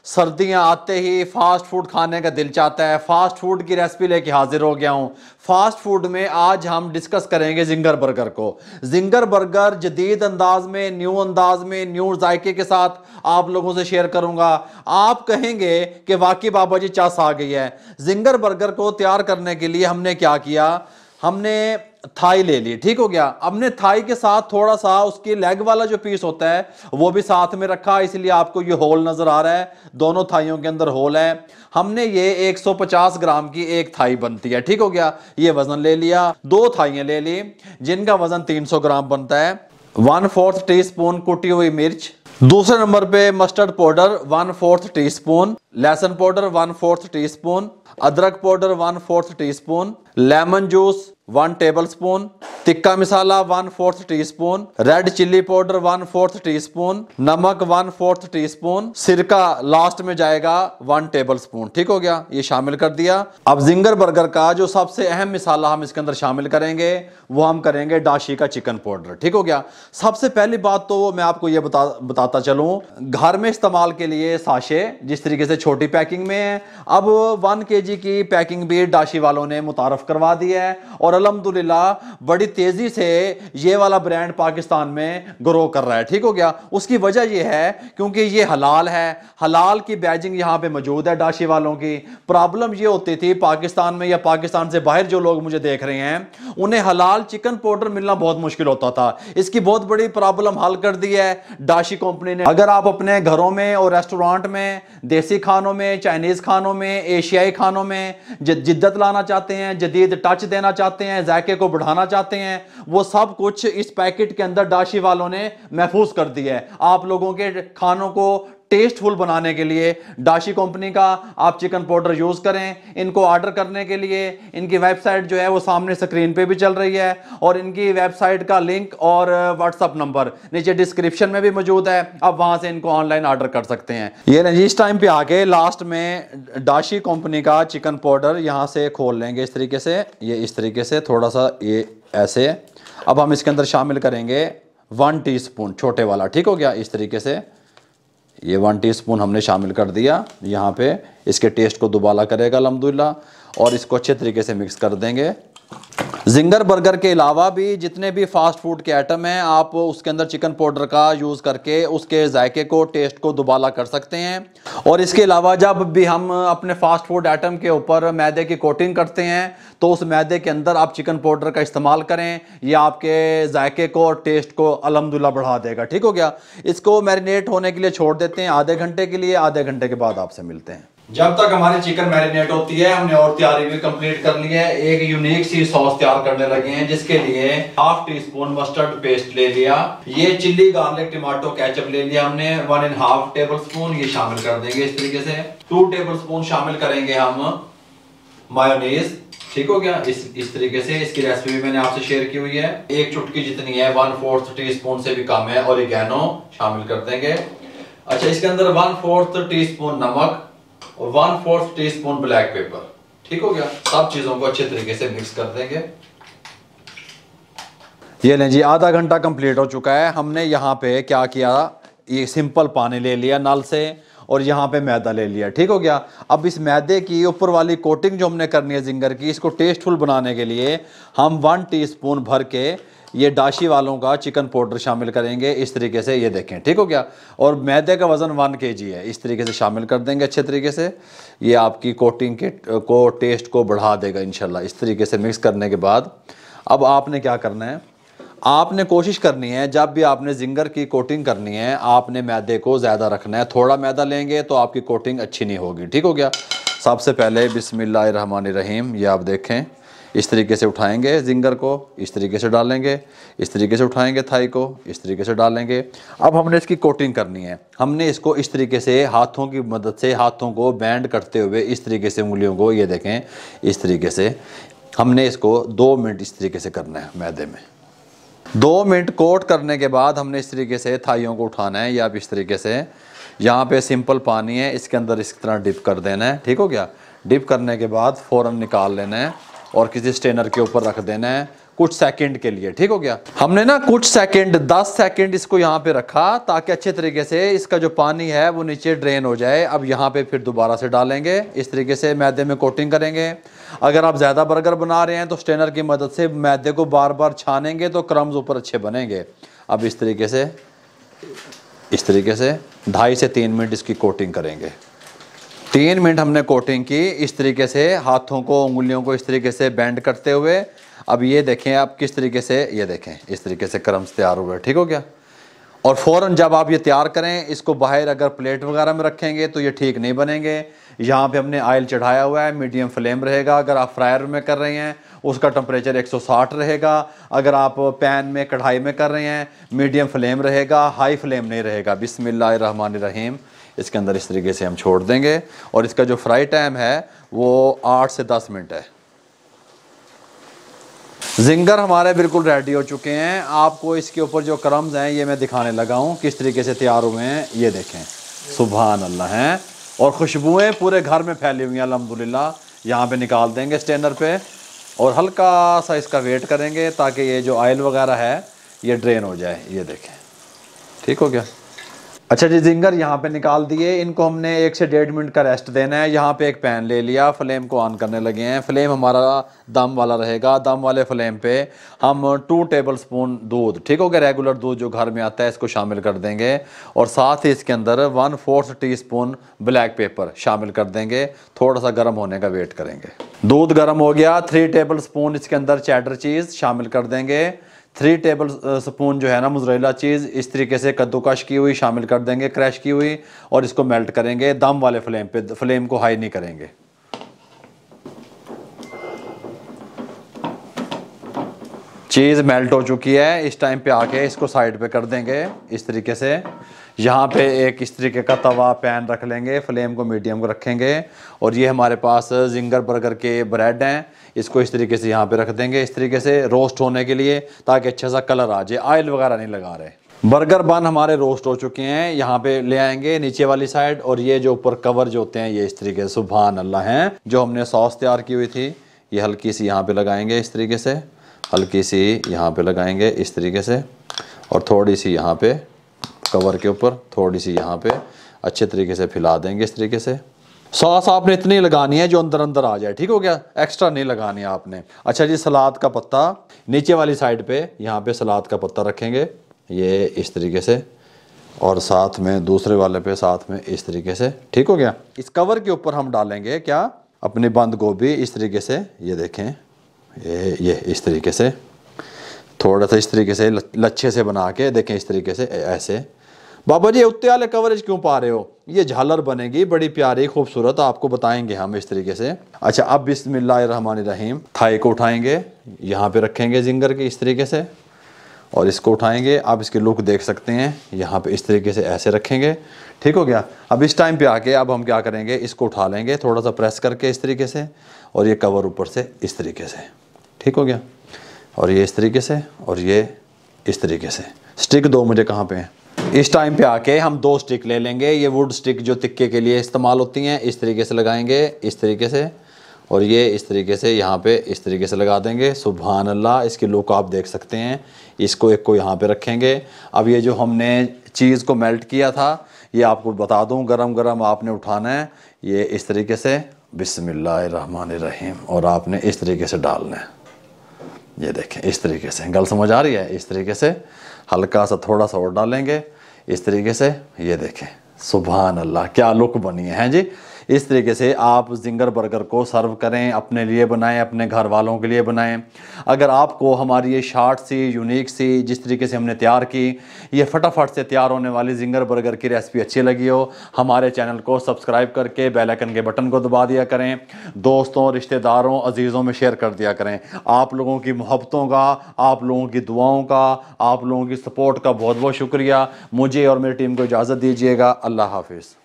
सर्दियां आते ही fast food खाने का दिल चाहता है। फास्ट फूड की रेसिपी लेके हाजिर हो गया हूं। फास्ट फूड में आज हम डिस्कस करेंगे जिंगर बर्गर को। जिंगर बर्गर जदीद अंदाज में, न्यू जायके के साथ आप लोगों से शेयर करूंगा। आप कहेंगे कि वाकई बाबा जी चास आ गई है। जिंगर बर्गर को तैयार करने के लिए हमने क्या किया, हमने थाई ले ली, ठीक हो गया। हमने थाई के साथ थोड़ा सा उसकी लेग वाला जो पीस होता है वो भी साथ में रखा, इसलिए आपको ये होल नजर आ रहा है। दोनों थाइयों के अंदर होल है। हमने ये 150 ग्राम की एक थाई बनती है, ठीक हो गया। ये वजन ले लिया। 2 थाइयां ले ली जिनका वजन 300 ग्राम बनता है। 1/4 टी स्पून कुटी हुई मिर्च। दूसरे नंबर पे मस्टर्ड पाउडर 1/4 टी स्पून, लहसुन पाउडर 1/4 टी स्पून, अदरक powder 1/4 teaspoon, lemon juice 1 tablespoon, tikka masala 1/4 teaspoon, red chilli powder 1/4 teaspoon, नमक 1/4 टी स्पून, सिरका लास्ट में जाएगा 1 टेबल स्पून, ठीक हो गया। ये शामिल कर दिया। अब जिंगर बर्गर का जो सबसे अहम मसाला हम इसके अंदर शामिल करेंगे वो हम करेंगे डाशी का चिकन पाउडर, ठीक हो गया। सबसे पहली बात तो मैं आपको ये बताता चलूं, घर में इस्तेमाल के लिए साशे जिस तरीके से छोटी पैकिंग में है, अब 1 kg की पैकिंग भी डाशी वालों ने मुतारफ करवा दी है और अल्हम्दुलिल्लाह बड़ी तेजी से ये वाला ब्रांड पाकिस्तान में ग्रो कर रहा है, ठीक हो गया। उसकी वजह ये है क्योंकि ये हलाल है, हलाल की बैजिंग यहां पे मौजूद है डाशी वालों की। प्रॉब्लम ये होती थी पाकिस्तान में या पाकिस्तान से बाहर जो लोग मुझे देख रहे हैं उन्हें हलाल चिकन पाउडर मिलना बहुत मुश्किल होता था। इसकी बहुत बड़ी प्रॉब्लम हल कर दी है डाशी कंपनी ने। अगर आप अपने घरों में और रेस्टोरेंट में देसी खानों में, चाइनीज खानों में, एशियाई खानों में जिद्दत लाना चाहते हैं, जदीद टच देना चाहते हैं, जायके को बढ़ाना चाहते हैं, वो सब कुछ इस पैकेट के अंदर डाशी वालों ने महफूज कर दिया है। आप लोगों के खानों को टेस्टफुल बनाने के लिए डाशी कंपनी का आप चिकन पाउडर यूज करें। इनको ऑर्डर करने के लिए इनकी वेबसाइट जो है वो सामने स्क्रीन पे भी चल रही है और इनकी वेबसाइट का लिंक और व्हाट्सएप नंबर नीचे डिस्क्रिप्शन में भी मौजूद है। आप वहां से इनको ऑनलाइन ऑर्डर कर सकते हैं। ये इस टाइम पे आके लास्ट में डाशी कंपनी का चिकन पाउडर यहां से खोल लेंगे इस तरीके से, ये इस तरीके से थोड़ा सा ये ऐसे। अब हम इसके अंदर शामिल करेंगे 1 टीस्पून छोटे वाला, ठीक हो गया। इस तरीके से ये 1 टीस्पून हमने शामिल कर दिया यहाँ पे। इसके टेस्ट को दुबाला करेगा अल्हम्दुलिल्लाह और इसको अच्छे तरीके से मिक्स कर देंगे। जिंगर बर्गर के अलावा भी जितने भी फास्ट फूड के आइटम हैं आप उसके अंदर चिकन पाउडर का यूज़ करके उसके जायके को, टेस्ट को दुबाला कर सकते हैं। और इसके अलावा जब भी हम अपने फास्ट फूड आइटम के ऊपर मैदे की कोटिंग करते हैं तो उस मैदे के अंदर आप चिकन पाउडर का इस्तेमाल करें, ये आपके जायके को और टेस्ट को अल्हम्दुलिल्लाह बढ़ा देगा, ठीक हो गया। इसको मैरिनेट होने के लिए छोड़ देते हैं आधे घंटे के लिए। आधे घंटे के बाद आपसे मिलते हैं। जब तक हमारी चिकन मैरिनेट होती है हमने और तैयारी भी कंप्लीट कर ली है। एक यूनिक सी सॉस तैयार करने लगे हैं जिसके लिए 1/2 टीस्पून मस्टर्ड पेस्ट ले लिया। ये चिल्ली गार्लिक टमाटो केचप ले लिया हमने 1.5 टेबल स्पून, ये शामिल कर देंगे इस तरीके से। 2 टेबल स्पून शामिल करेंगे हम मायोनीज, ठीक हो गया। इस तरीके से इसकी रेसिपी भी मैंने आपसे शेयर की हुई है। एक चुटकी जितनी है 1/4 टीस्पून से भी कम है ओरिगैनो शामिल कर देंगे। अच्छा, इसके अंदर 1/4 टीस्पून नमक और 1/4 टीस्पून ब्लैक पेपर, ठीक हो गया। सब चीजों को अच्छे तरीके से मिक्स कर देंगे। ये लें जी, आधा घंटा कंप्लीट हो चुका है। हमने यहाँ पे क्या किया, ये सिंपल पानी ले लिया नल से और यहाँ पे मैदा ले लिया, ठीक हो गया। अब इस मैदे की ऊपर वाली कोटिंग जो हमने करनी है जिंगर की, इसको टेस्टफुल बनाने के लिए हम 1 टीस्पून भर के ये डाशी वालों का चिकन पाउडर शामिल करेंगे इस तरीके से, ये देखें, ठीक हो गया। और मैदे का वज़न 1 kg है, इस तरीके से शामिल कर देंगे अच्छे तरीके से। ये आपकी कोटिंग के को टेस्ट को बढ़ा देगा इंशाल्लाह। इस तरीके से मिक्स करने के बाद अब आपने क्या करना है, आपने कोशिश करनी है जब भी आपने जिंगर की कोटिंग करनी है आपने मैदे को ज़्यादा रखना है। थोड़ा मैदा लेंगे तो आपकी कोटिंग अच्छी नहीं होगी, ठीक हो गया। सबसे पहले बिस्मिल्लाहिर्रहमानिर्रहीम, ये आप देखें इस तरीके से उठाएंगे जिंगर को, इस तरीके से डालेंगे, इस तरीके से उठाएंगे थाई को, इस तरीके से डालेंगे। अब हमने इसकी कोटिंग करनी है। हमने इसको इस तरीके से हाथों की मदद से हाथों को बैंड करते हुए इस तरीके से उंगलियों को, ये देखें इस तरीके से हमने इसको 2 मिनट इस तरीके से करना है मैदे में। 2 मिनट कोट करने के बाद हमने इस तरीके से थाइयों को उठाना है। या आप इस तरीके से, यहाँ पे सिंपल पानी है, इसके अंदर इस तरह डिप कर देना है, ठीक हो गया। डिप करने के बाद फ़ौरन निकाल लेना है और किसी स्ट्रेनर के ऊपर रख देना है। कुछ सेकंड के लिए। ठीक हो गया। हमने ना कुछ सेकंड 10 सेकंड इसको यहाँ पे रखा ताकि अच्छे तरीके से इसका जो पानी है वो नीचे ड्रेन हो जाए। अब यहाँ पे फिर दोबारा से डालेंगे, इस तरीके से मैदे में कोटिंग करेंगे। अगर आप ज़्यादा बर्गर बना रहे हैं तो स्ट्रेनर की मदद से मैदे को बार बार छानेंगे तो क्रम्स ऊपर अच्छे बनेंगे। अब इस तरीके से 2.5 से 3 मिनट इसकी कोटिंग करेंगे। 3 मिनट हमने कोटिंग की इस तरीके से, हाथों को उंगलियों को इस तरीके से बेंड करते हुए। अब ये देखें आप किस तरीके से, ये देखें इस तरीके से क्रम्स तैयार हुए। ठीक हो गया। और फ़ौरन जब आप ये तैयार करें, इसको बाहर अगर प्लेट वगैरह में रखेंगे तो ये ठीक नहीं बनेंगे। यहाँ पे हमने ऑयल चढ़ाया हुआ है, मीडियम फ्लेम रहेगा। अगर आप फ्रायर में कर रहे हैं उसका टेम्परेचर 160 रहेगा। अगर आप पैन में कढ़ाई में कर रहे हैं मीडियम फ्लेम रहेगा, हाई फ्लेम नहीं रहेगा। बिस्मिल्लाहिर्रहमानिर्रहीम। इसके अंदर इस तरीके से हम छोड़ देंगे और इसका जो फ्राई टाइम है वो 8 से 10 मिनट है। जिंगर हमारे बिल्कुल रेडी हो चुके हैं। आपको इसके ऊपर जो क्रम्स हैं ये मैं दिखाने लगा हूँ किस तरीके से तैयार हुए हैं। ये देखें, सुभान अल्लाह हैं। और खुशबुएं पूरे घर में फैली हुई हैं अल्हम्दुलिल्लाह। यहाँ पे निकाल देंगे स्ट्रेनर पे और हल्का सा इसका वेट करेंगे ताकि ये जो ऑयल वगैरह है ये ड्रेन हो जाए। ये देखें, ठीक हो गया। अच्छा जी, जिंगर यहाँ पे निकाल दिए। इनको हमने 1 से 1.5 मिनट का रेस्ट देना है। यहाँ पे एक पैन ले लिया, फ्लेम को ऑन करने लगे हैं। फ्लेम हमारा दम वाला रहेगा। दम वाले फ्लेम पे हम 2 टेबल स्पून दूध, ठीक हो गया, रेगुलर दूध जो घर में आता है, इसको शामिल कर देंगे। और साथ ही इसके अंदर 1/4 टीस्पून ब्लैक पेपर शामिल कर देंगे। थोड़ा सा गर्म होने का वेट करेंगे। दूध गर्म हो गया। 3 टेबल स्पून इसके अंदर चेडर चीज़ शामिल कर देंगे। 3 टेबल स्पून जो है ना मोज़रेला चीज़ इस तरीके से कद्दूकश की हुई शामिल कर देंगे, क्रश की हुई। और इसको मेल्ट करेंगे दम वाले फ्लेम पे, फ्लेम को हाई नहीं करेंगे। चीज़ मेल्ट हो चुकी है। इस टाइम पे आके इसको साइड पे कर देंगे इस तरीके से। यहाँ पे एक इस तरीके का तवा पैन रख लेंगे, फ्लेम को मीडियम को रखेंगे। और ये हमारे पास जिंगर बर्गर के ब्रेड हैं, इसको इस तरीके से यहाँ पे रख देंगे, इस तरीके से रोस्ट होने के लिए, ताकि अच्छा सा कलर आ जाए। ऑयल वगैरह नहीं लगा रहे। बर्गर बन हमारे रोस्ट हो चुके हैं। यहाँ पे ले आएंगे नीचे वाली साइड। और ये जो ऊपर कवर जो होते हैं ये इस तरीके से सुभान अल्लाह हैं। जो हमने सॉस तैयार की हुई थी ये हल्की सी यहाँ पे लगाएंगे इस तरीके से, हल्की सी यहाँ पे लगाएंगे इस तरीके से। और थोड़ी सी यहाँ पे कवर के ऊपर, थोड़ी सी यहाँ पे अच्छे तरीके से फैला देंगे इस तरीके से। सॉस आपने इतनी लगानी है जो अंदर अंदर आ जाए, ठीक हो गया, एक्स्ट्रा नहीं लगानी है आपने। अच्छा जी, सलाद का पत्ता नीचे वाली साइड पे, यहाँ पे सलाद का पत्ता रखेंगे ये इस तरीके से। और साथ में दूसरे वाले पे साथ में इस तरीके से, ठीक हो गया। इस कवर के ऊपर हम डालेंगे क्या, अपनी बंद गोभी इस तरीके से। ये देखें, ये इस तरीके से थोड़ा सा इस तरीके से लच्छे से बना के देखें इस तरीके से ऐसे। बाबा जी उत्ते वाले कवरेज क्यों पा रहे हो, ये झालर बनेगी बड़ी प्यारी खूबसूरत, आपको बताएंगे हम इस तरीके से। अच्छा, अब बिस्मिल्लाहिर्रहमानिर्रहीम थाई को उठाएंगे, यहाँ पे रखेंगे जिंगर के इस तरीके से। और इसको उठाएंगे, आप इसकी लुक देख सकते हैं, यहाँ पे इस तरीके से ऐसे रखेंगे, ठीक हो गया। अब इस टाइम पे आके अब हम क्या करेंगे, इसको उठा लेंगे थोड़ा सा प्रेस करके इस तरीके से। और ये कवर ऊपर से इस तरीके से, ठीक हो गया। और ये इस तरीके से, और ये इस तरीके से। स्टिक दो मुझे कहाँ पे हैं। इस टाइम पे आके हम 2 स्टिक ले लेंगे। ये वुड स्टिक जो तिक्के के लिए इस्तेमाल होती हैं, इस तरीके से लगाएंगे इस तरीके से। और ये इस तरीके से यहाँ पे इस तरीके से लगा देंगे। सुभान अल्लाह, इसकी लुक आप देख सकते हैं। इसको एक को यहाँ पे रखेंगे। अब ये जो हमने चीज़ को मेल्ट किया था, ये आपको बता दूँ, गरम गरम आपने उठाना है ये इस तरीके से, बिस्मिल्लाहिर्रहमानिर्रहीम। और आपने इस तरीके से डालना है, ये देखें इस तरीके से। गल समझ आ रही है, इस तरीके से हल्का सा थोड़ा सा और डालेंगे इस तरीके से। ये देखें, सुभान अल्लाह, क्या लुक बनी है जी। इस तरीके से आप जिंगर बर्गर को सर्व करें, अपने लिए बनाएं, अपने घर वालों के लिए बनाएं। अगर आपको हमारी ये शार्ट सी यूनिक सी जिस तरीके से हमने तैयार की, ये फटाफट से तैयार होने वाली जिंगर बर्गर की रेसिपी अच्छी लगी हो, हमारे चैनल को सब्सक्राइब करके बेल आइकन के बटन को दबा दिया करें। दोस्तों, रिश्तेदारों, अजीज़ों में शेयर कर दिया करें। आप लोगों की मोहब्बतों का, आप लोगों की दुआओं का, आप लोगों की सपोर्ट का बहुत बहुत शुक्रिया। मुझे और मेरी टीम को इजाज़त दीजिएगा। अल्लाह हाफिज़।